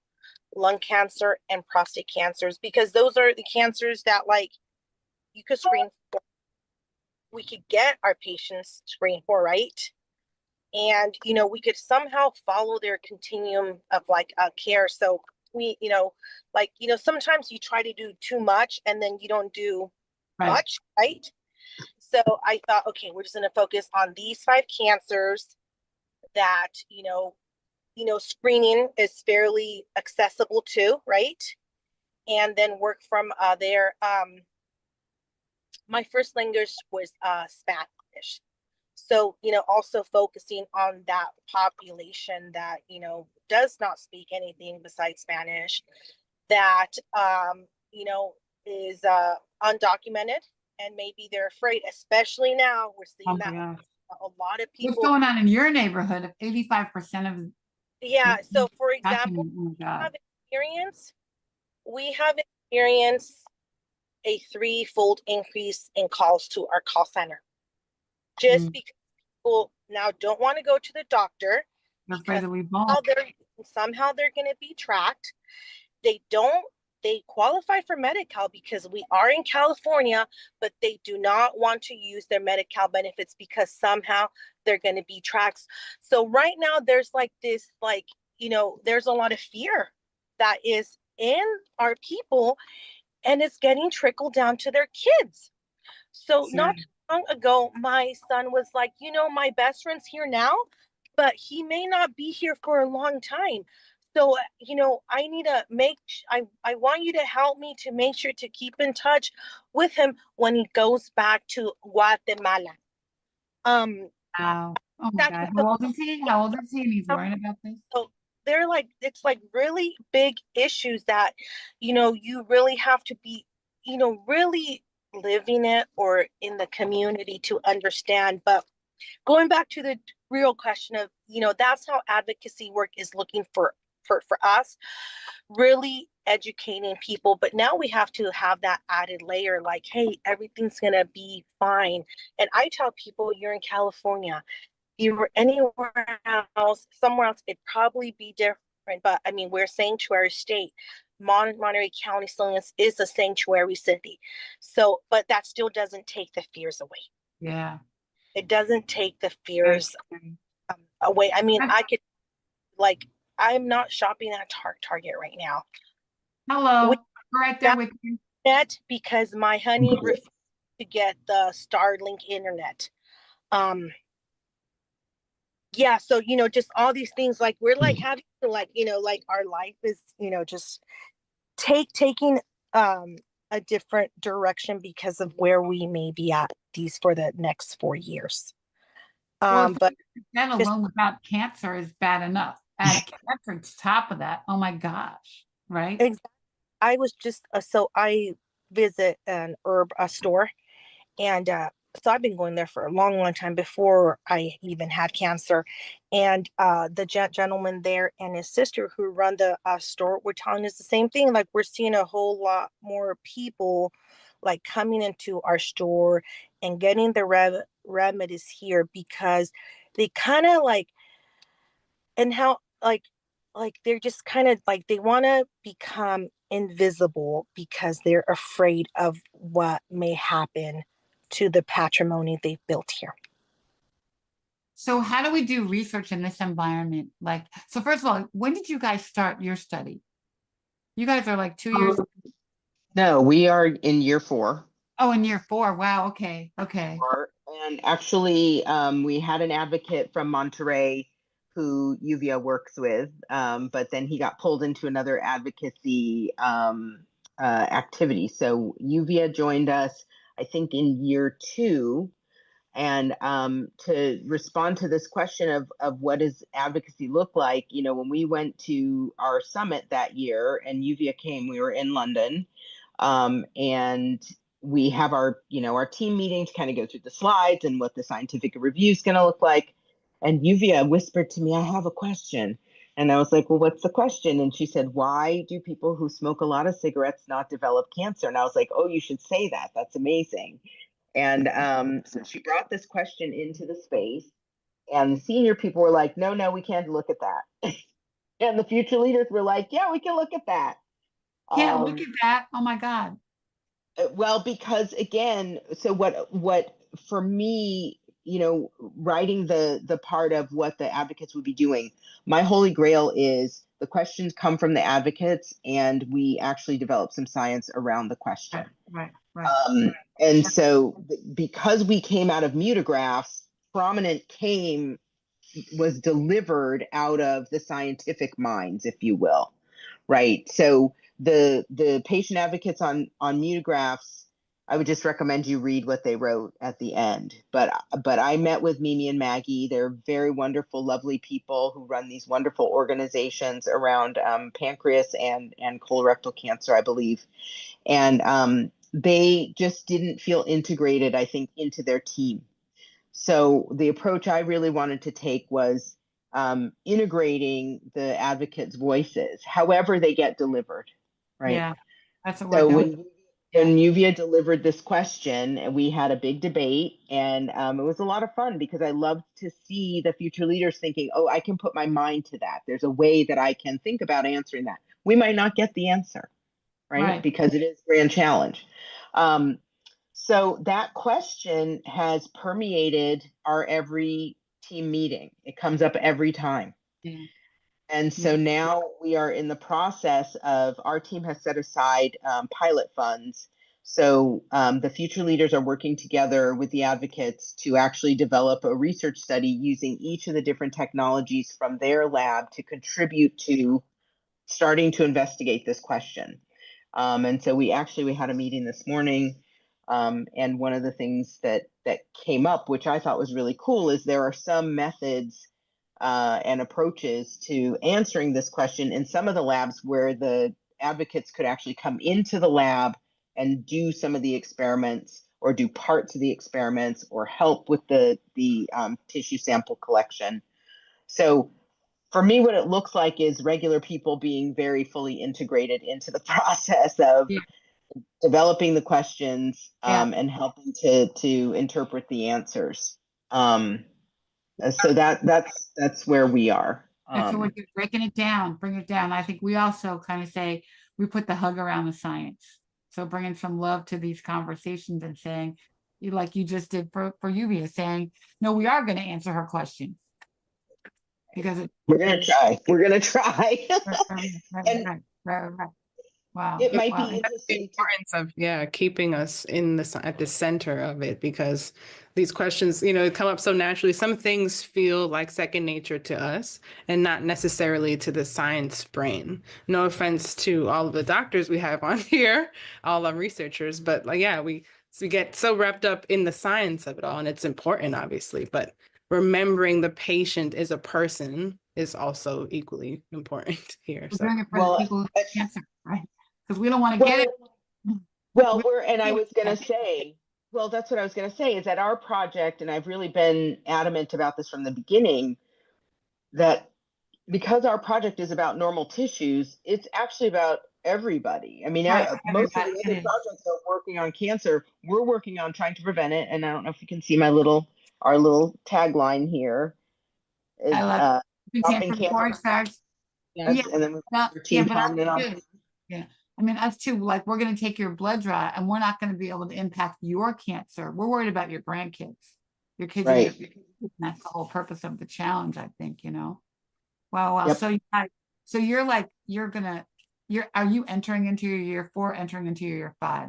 lung cancer, and prostate cancers, because those are the cancers that like you could screen for. We could get our patients screened for, right? And, you know, we could somehow follow their continuum of like care. So we, you know, like, you know, sometimes you try to do too much and then you don't do much, right? So I thought, okay, we're just going to focus on these 5 cancers that, you know, screening is fairly accessible to, right? And then work from there. My first language was Spanish. So, you know, also focusing on that population that, you know, does not speak anything besides Spanish, that, you know, is undocumented, and maybe they're afraid, especially now we're seeing that a lot of people. What's going on in your neighborhood? Of 85% of. Yeah. So for example, we have experienced a 3-fold increase in calls to our call center. Just because people now don't want to go to the doctor because somehow they're going to be tracked. They qualify for Medi-Cal because we are in California, but they do not want to use their Medi-Cal benefits because somehow they're going to be tracked. So right now there's like this, like, you know, there's a lot of fear that is in our people, and it's getting trickled down to their kids. So not too long ago, my son was like, you know, my best friend's here now, but he may not be here for a long time. So, you know, I need to I want you to help me to make sure to keep in touch with him when he goes back to Guatemala. Wow. Oh my God. How old is he? How old is he? And he's worrying about this? So they're like, it's like really big issues that, you know, you really have to be, you know, really living it or in the community to understand. But going back to the real question of, you know, that's how advocacy work is looking for us, really educating people. But now we have to have that added layer, like, hey, everything's gonna be fine. And I tell people, you're in California, you were anywhere else, somewhere else, it'd probably be different. But I mean, we're a sanctuary state. Monterey County is a sanctuary city. So, but that still doesn't take the fears away. Yeah. It doesn't take the fears away. I mean, I could, like, I'm not shopping at Target right now. Hello. Right there with you. Because my honey refused to get the Starlink internet. Yeah, so, you know, just all these things, like, we're like having to, like, you know, like our life is, you know, just taking a different direction because of where we may be at these for the next 4 years. Well, But that alone without cancer is bad enough. Add cancer to top of that. Oh my gosh. Right. Exactly. I was just so I visit an herb store, and so I've been going there for a long time before I even had cancer. And the gentleman there and his sister who run the store were telling us the same thing. Like, we're seeing a whole lot more people like coming into our store and getting the remedies here because they kind of like, and how like they're just kind of like, they want to become invisible because they're afraid of what may happen to the patrimony they've built here. So how do we do research in this environment? Like, so first of all, when did you guys start your study? You guys are like 2 years. No, we are in year 4. Oh, in year 4. Wow. Okay. Okay. And actually, we had an advocate from Monterey who Lluvia works with, but then he got pulled into another advocacy activity. So Lluvia joined us, I think, in year 2. And to respond to this question of what does advocacy look like, you know, when we went to our summit that year and Lluvia came, we were in London, and we have our, you know, our team meeting to kind of go through the slides and what the scientific review is going to look like. And Lluvia whispered to me, I have a question. And I was like, well, what's the question? And she said, why do people who smoke a lot of cigarettes not develop cancer? And I was like, oh, you should say that. That's amazing. And so she brought this question into the space, and the senior people were like, no, we can't look at that. And the future leaders were like, yeah, we can look at that. Yeah, look at that. Oh my God. Well, because again, so what for me, you know, writing the part of what the advocates would be doing, my holy grail is the questions come from the advocates, and we actually develop some science around the question. Right. And so because we came out of mutagraphs, prominent was delivered out of the scientific minds, if you will, right? So the patient advocates on mutagraphs, I would just recommend you read what they wrote at the end. But I met with Mimi and Maggie. They're very wonderful, lovely people who run these wonderful organizations around pancreas and colorectal cancer, I believe. And they just didn't feel integrated, I think, into their team. So the approach I really wanted to take was integrating the advocates' voices, however they get delivered, right? Yeah, that's what So we're doing. when Lluvia delivered this question, we had a big debate, and it was a lot of fun because I loved to see the future leaders thinking, oh, I can put my mind to that. There's a way that I can think about answering that. We might not get the answer, right? Because it is a grand challenge. So that question has permeated our every team meeting. It comes up every time. Yeah. And so now we are in the process of, our team has set aside pilot funds. So the future leaders are working together with the advocates to actually develop a research study using each of the different technologies from their lab to contribute to starting to investigate this question. And so we had a meeting this morning. And one of the things that came up, which I thought was really cool, is there are some methods and approaches to answering this question in some of the labs where the advocates could actually come into the lab and do some of the experiments, or do parts of the experiments, or help with the tissue sample collection. So for me, what it looks like is regular people being very fully integrated into the process of developing the questions and helping to interpret the answers. So that's where we are. So we're breaking it down, bring it down. I think we also kind of say we put the hug around the science. So bringing some love to these conversations and saying, like you just did for Lluvia, saying, no, we are going to answer her question. Because we're going to try. We're going to try. Right. Wow. It might be interesting. The importance of keeping us at the center of it, because these questions, come up so naturally. Some things feel like second nature to us and not necessarily to the science brain. No offense to all of the doctors we have on here, all our researchers, but we get so wrapped up in the science of it all, and it's important, obviously, but remembering the patient is a person is also equally important here. We're doing it for people with cancer, right? Because we don't want to get it. Well, I was going to say, that's what I was going to say, is that our project, and I've really been adamant about this from the beginning, that because our project is about normal tissues, it's actually about everybody. I mean, most of the other projects are working on cancer. We're working on trying to prevent it. And I don't know if you can see our little tagline here. Is, I love stopping cancer. And then team prominent on. Yeah. I mean, us too, like we're going to take your blood draw and we're not going to be able to impact your cancer. We're worried about your grandkids, your kids. Right. That's the whole purpose of the challenge, I think, Wow. Yep. So are you entering into your year 4, entering into your year 5?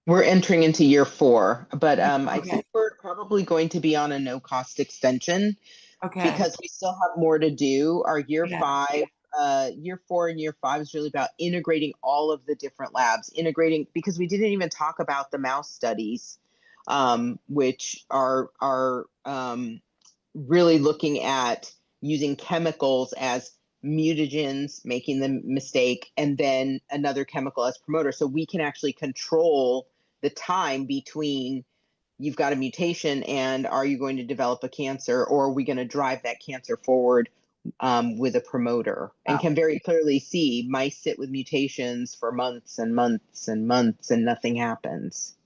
We're entering into year 4, but I think we're probably going to be on a no-cost extension. Okay. Because we still have more to do. Our year 5, year 4 and year 5 is really about integrating all of the different labs, because we didn't even talk about the mouse studies, which are really looking at using chemicals as mutagens, making the mistake, and then another chemical as promoter. So we can actually control the time between you've got a mutation and are you going to develop a cancer, or are we going to drive that cancer forward with a promoter and can very clearly see mice sit with mutations for months and months and months and nothing happens.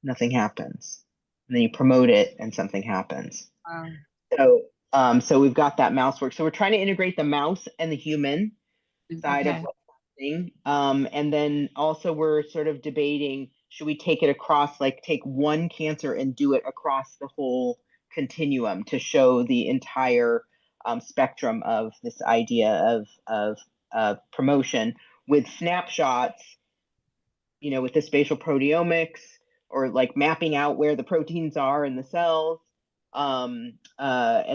Nothing happens. And then you promote it and something happens. So we've got that mouse work. So we're trying to integrate the mouse and the human side of what's happening. And then also we're sort of debating, should we take it across, like take one cancer and do it across the whole continuum to show the entire spectrum of this idea of promotion with snapshots, you know, with the spatial proteomics, or like mapping out where the proteins are in the cells. And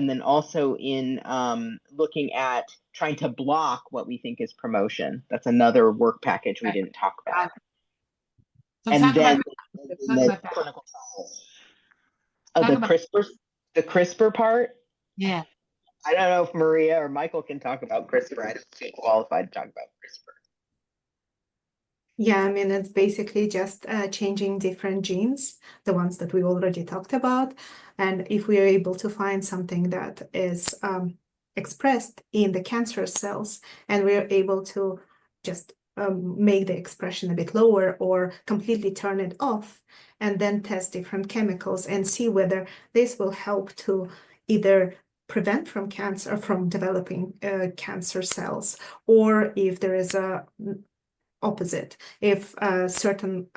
then also in looking at trying to block what we think is promotion. That's another work package we didn't talk about. So and then the that. clinical trials. Oh, the CRISPR part? Yeah. I don't know if Mariya or Michael can talk about CRISPR. I don't feel qualified to talk about CRISPR. Yeah, I mean, it's basically just changing different genes, the ones that we already talked about. And if we are able to find something that is expressed in the cancer cells, and we are able to just make the expression a bit lower or completely turn it off, and then test different chemicals and see whether this will help to either prevent from cancer, from developing cancer cells, or if there is a opposite, if certain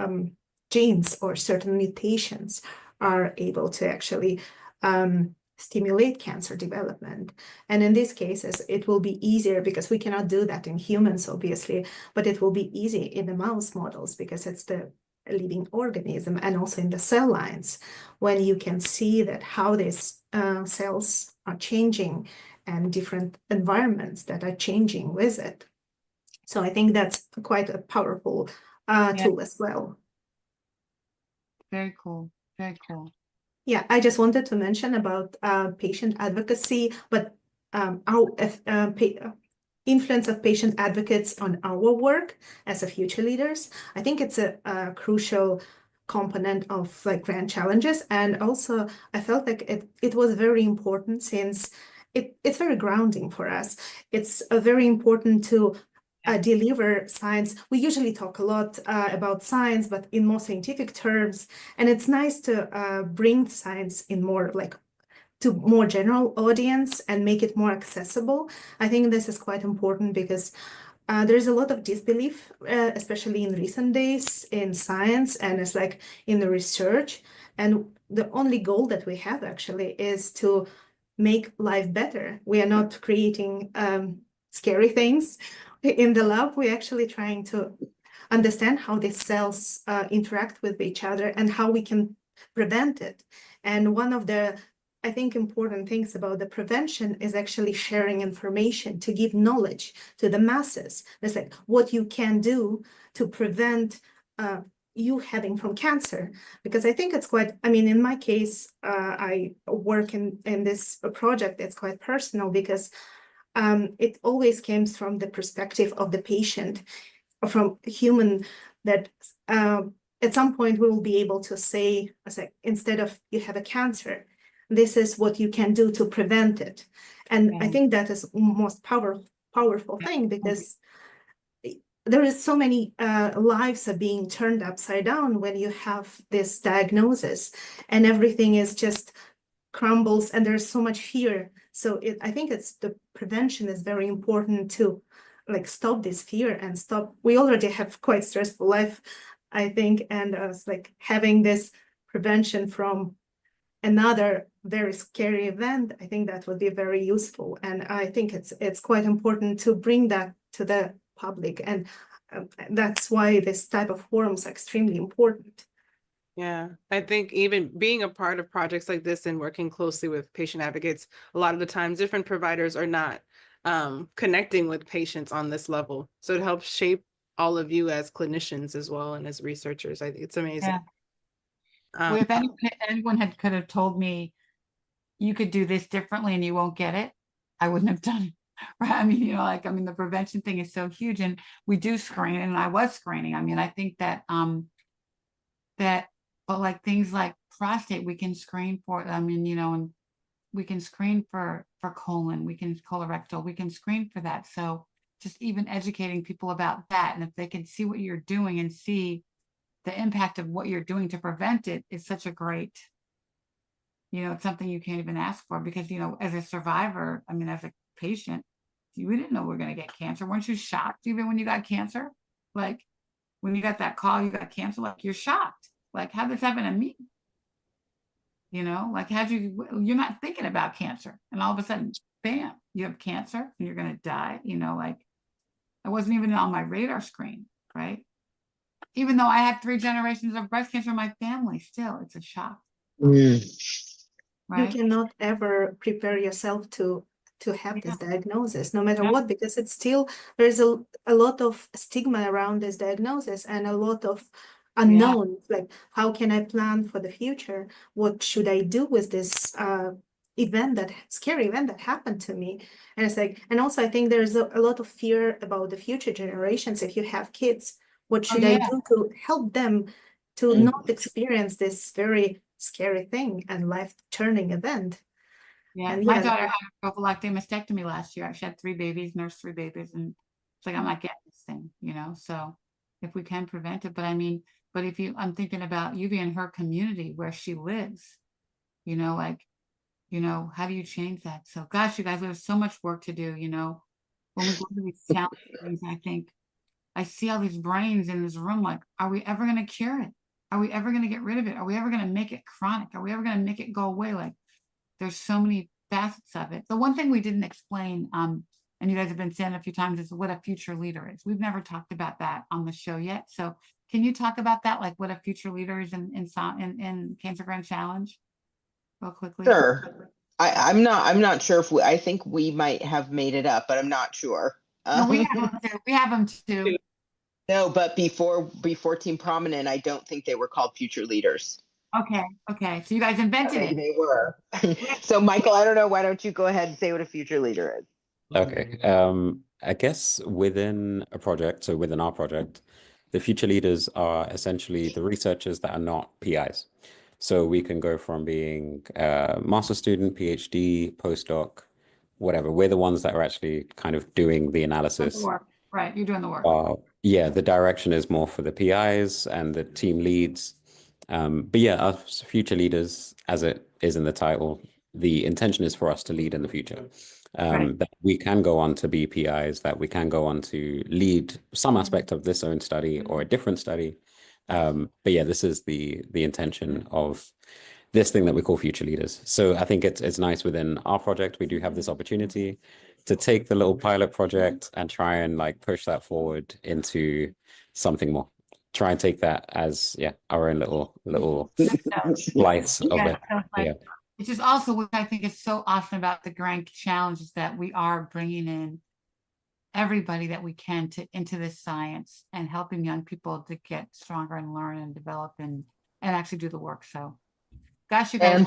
genes or certain mutations are able to actually stimulate cancer development. And in these cases, it will be easier because we cannot do that in humans, obviously, but it will be easy in the mouse models because it's the living organism, and also in the cell lines, when you can see that how these cells are changing and different environments that are changing with it. So I think that's quite a powerful tool as well. Very cool. Very cool. Yeah, I just wanted to mention about patient advocacy, but our influence of patient advocates on our work as a future leaders. I think it's a crucial component of like grand challenges. And also I felt like it was very important since it's very grounding for us. It's very important to deliver science. We usually talk a lot about science, but in more scientific terms, and it's nice to bring science in more like to more general audience and make it more accessible. I think this is quite important because there's a lot of disbelief, especially in recent days in science, and it's like in the research. And the only goal that we have actually is to make life better. We are not creating scary things in the lab. We're actually trying to understand how these cells interact with each other and how we can prevent it. And one of the, I think, important things about the prevention is actually sharing information to give knowledge to the masses. It's like what you can do to prevent you having from cancer. Because I think it's quite, I mean, in my case, I work in this project that's quite personal because it always comes from the perspective of the patient, from human, that at some point we will be able to say, instead of you have a cancer, this is what you can do to prevent it. And I think that is the most powerful thing, because there is so many lives are being turned upside down when you have this diagnosis, and everything is just crumbles, and there's so much fear. So I think it's the prevention is very important to like stop this fear and stop. We already have quite stressful life, I think, and it's like having this prevention from another very scary event. I think that would be very useful, and I think it's quite important to bring that to the public, and that's why this type of forums are extremely important. Yeah, I think even being a part of projects like this and working closely with patient advocates, a lot of the times different providers are not connecting with patients on this level. So it helps shape all of you as clinicians as well and as researchers. I think it's amazing. Well, if anyone could have told me you could do this differently and you won't get it, I wouldn't have done it. Right? I mean, the prevention thing is so huge, and we do screen, and I was screening. I mean, I think that but like things like prostate, we can screen for. I mean, and we can screen for colon, we can colorectal, we can screen for that. So just even educating people about that, and if they can see what you're doing and see the impact of what you're doing to prevent it, is such a great, you know, it's something you can't even ask for, because, you know, as a survivor, I mean, as a patient, we didn't know we were going to get cancer. Weren't you shocked even when you got cancer? Like when you got that call, you got cancer, like you're shocked. Like, how this happen to me? You know, like you're not thinking about cancer, and all of a sudden, bam, you have cancer and you're going to die. You know, like it wasn't even on my radar screen, right? Even though I had 3 generations of breast cancer in my family, still, it's a shock. You Right? cannot ever prepare yourself to have this diagnosis, no matter Yeah. what, because it's still, there's a lot of stigma around this diagnosis and a lot of unknowns, like how can I plan for the future? What should I do with this scary event that happened to me? And it's like, and also I think there's a lot of fear about the future generations. If you have kids, what should I do to help them to not experience this very scary thing and life-turning event? Yeah, And my daughter had a prophylactic mastectomy last year. She had 3 babies, nursed 3 babies, and it's like, I'm not getting this thing, you know. So if we can prevent it, but I mean, but if you, I'm thinking about Lluvia and her community where she lives, you know, like, you know, how do you change that? So gosh, you guys, there's so much work to do, you know. When we go to these challenging things, I think I see all these brains in this room, like, are we ever going to cure it? Are we ever going to get rid of it? Are we ever going to make it chronic? Are we ever going to make it go away? Like, there's so many facets of it. The one thing we didn't explain, and you guys have been saying a few times, is what a future leader is. We've never talked about that on the show yet. So can you talk about that, like what a future leader is in Cancer Grand Challenge, real quickly? Sure. I'm not sure if I think we might have made it up, but I'm not sure. No, we have them too. We have them too. No, but before Team Prominent, I don't think they were called future leaders. Okay. So you guys invented it. They were. So Michael, I don't know. Why don't you go ahead and say what a future leader is? Okay. I guess within a project, so within our project, the future leaders are essentially the researchers that are not PIs. So we can go from being a master student, PhD, postdoc, whatever. We're the ones that are actually kind of doing the analysis. Right, you're doing the work. Yeah, the direction is more for the PIs and the team leads. But yeah, our future leaders, as it is in the title, the intention is for us to lead in the future. That we can go on to be PIs, that we can go on to lead some aspect of this own study or a different study. But yeah, this is the intention of this thing that we call future leaders. So I think it's nice within our project, we do have this opportunity to take the little pilot project and try and like push that forward into something more. Try and take that as our own little slice of it. Yeah. It's just also what I think is so awesome about the Grand Challenge is that we are bringing in everybody that we can into this science and helping young people to get stronger and learn and develop and actually do the work. So gosh, you guys,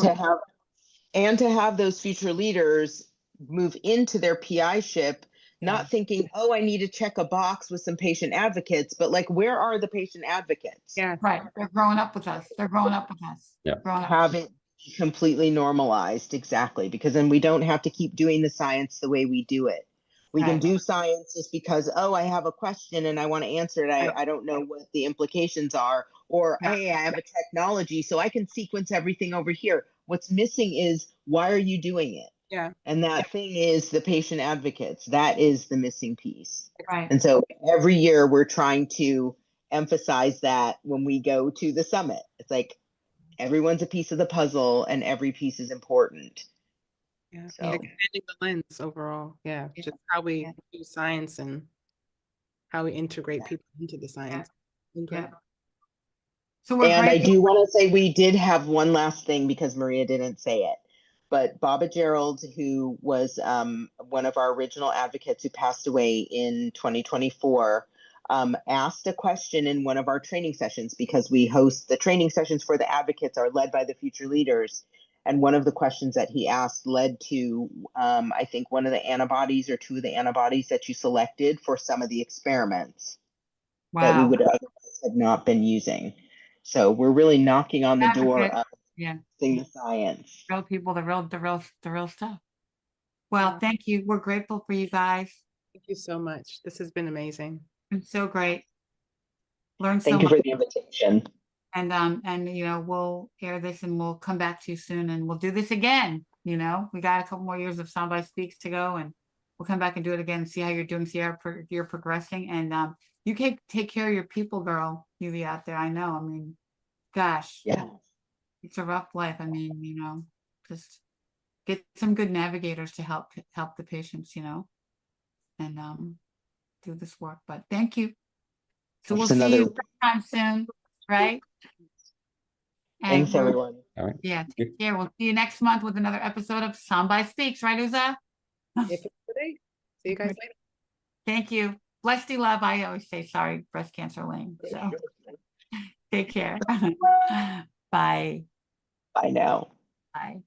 and to have those future leaders move into their PI-ship, not thinking, oh, I need to check a box with some patient advocates, but like, where are the patient advocates? Yeah, right. They're growing up with us. Yeah. Have it completely normalized, exactly, because then we don't have to keep doing the science the way we do it. We can do science just because, oh, I have a question and I want to answer it. I don't know what the implications are, or hey, I have a technology, so I can sequence everything over here. What's missing is, why are you doing it? Yeah. And that thing is the patient advocates. That is the missing piece. Right. And so every year we're trying to emphasize that when we go to the summit. It's like everyone's a piece of the puzzle and every piece is important. Yeah. So expanding the lens overall. Yeah. Just how we do science and how we integrate people into the science. Incredible. So and I do want to say we did have one last thing because Mariya didn't say it. But Baba Gerald, who was one of our original advocates who passed away in 2024, asked a question in one of our training sessions, because we host the training sessions for the advocates are led by the future leaders. And one of the questions that he asked led to, I think, one of the antibodies or 2 of the antibodies that you selected for some of the experiments that we would otherwise have not been using. So we're really knocking on the door of Yeah. the science. Real people, the real stuff. Well, thank you. We're grateful for you guys. Thank you so much. This has been amazing. It's so great. Learned so Thank you much. for the invitation. And you know, we'll air this and we'll come back to you soon and we'll do this again. You know, we got a couple more years of Sambai Speaks to go and we'll come back and do it again, see how you're doing, see how you're progressing. And you can take care of your people, girl, Lluvia out there. I know. I mean, gosh, Yeah. it's a rough life. I mean, you know, just get some good navigators to help the patients, you know, and do this work. But thank you. So we'll see you sometime soon, right? And Thanks, everyone. All right. yeah, take care. We'll see you next month with another episode of Sambai Speaks, right, Uza? See you guys later. Thank you. Blessed love. I always say sorry, breast cancer lane. So take care. Bye. Bye now. Bye.